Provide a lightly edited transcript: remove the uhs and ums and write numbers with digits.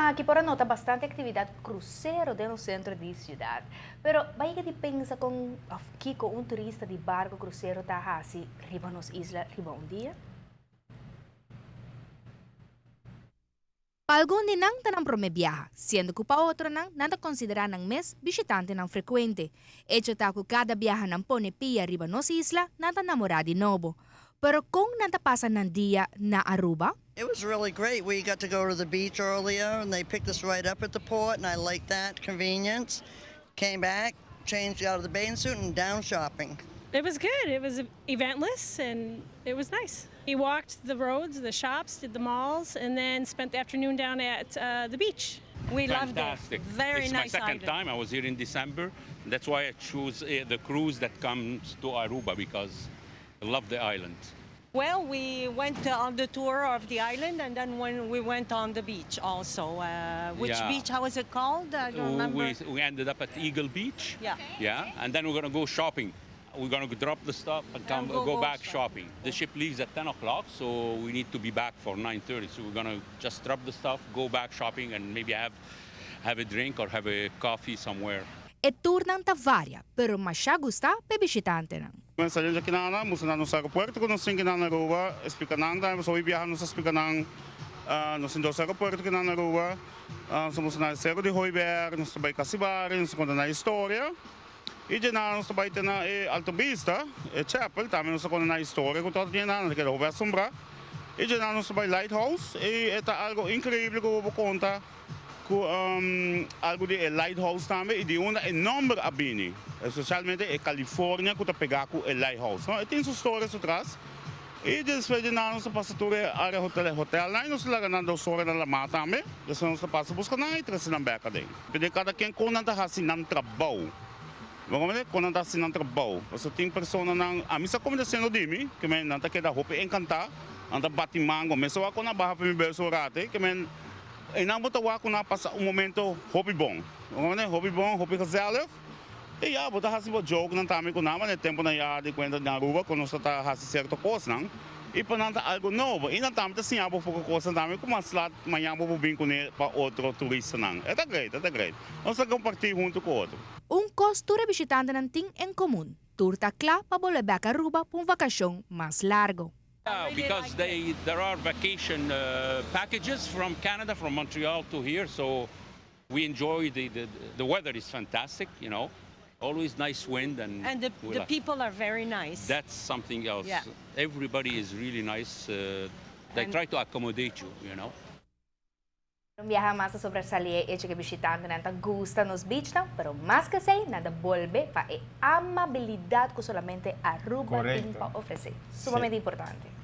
aquí por nota bastante actividad crucero dentro centro de ciudad. Pero vaya que pensa kung Kiko, un turista de barco crucero tahasi riba nos isla riba un dia? Pa algum ninang tanang promebiyaha, sendo que pa outro nanda considera ng mes visitante ng frequente. Echo taku cada biyaha ng ponepia riba nos isla nanda namoradi nobo. Pero kung nanda pasa ng dia na Aruba, It was really great. We got to go to the beach earlier, and they picked us right up at the port, and I liked that convenience. Came back, changed out of the bathing suit, and down shopping. It was good. It was eventless and it was nice. We walked the roads, the shops, did the malls, and then spent the afternoon down at the beach. We loved Fantastic. it. Very it's nice my second island. time. I was here in December. That's why I choose the cruise that comes to Aruba because I love the island. Well, we went on the tour of the island, and then when we went on the beach also. Which Yeah. beach? How was it called? I don't remember. We ended up at Eagle Beach. Yeah. Yeah, and then we're gonna go shopping. We're gonna drop the stuff and go back shopping. The ship leaves at 10 o'clock, so we need to be back for 9:30. So we're gonna just drop the stuff, go back shopping, and maybe have a drink or have a coffee somewhere. e tour ng Tavaria, pero masya gusta pe visitante ng. Salir daqui na musta no aeroporto quando sem que na rua explica nada só viajar nos explica não nos dois aeroporto que na rua somos na Cerro de Roiber nos vai Cacibar nos conta na história e de na nos vai ter na Alto Vista e Chapel também nos conta na história com todo dia na que Rober Sombra e de na nos vai Lighthouse e é algo incrível que eu vou contar com algo de Lighthouse também e de uma enorme abini especialmente em Califórnia que está pegar com o Lighthouse e tem suas histórias atrás e depois de nós passa por a área hotel lá e nós lá ganhando história na mata também depois nós passa buscar na e traz na beca daí porque cada quem quando está assim trabalho vamos ver quando está assim trabalho porque tem pessoas na a missa como descendo de mim que me não está queda roupa encantar anda batimango mas só quando a barra para me ver sorate que me e não botar o na passa momento hobby bom hobby gezellig e já botar assim o jogo não também com nada né tempo na já de conta na rua quando nós está assim certo coisa não e para não algo novo e não também assim há pouco coisa também como slat manhã vou vir com ele para outro turista não é great nós vamos compartilhar junto com outro Costura visitante ng ting en común, tour takla pa bolebek Aruba pung vakasyon mas largo. Yeah, because there are vacation packages from Canada, from Montreal to here, so we enjoy the weather is fantastic, you know, always nice wind and And the people are very nice. that's something else. Yeah. Everybody is really nice. They And- try to accommodate you, you know. Un viaje más a sobresalir hecho que visitante nanta gusta nos beach lang, pero más que say, nada vuelve pa amabilidad que solamente Aruba Correcto. tiene pa ofrecer. Sumamente importante.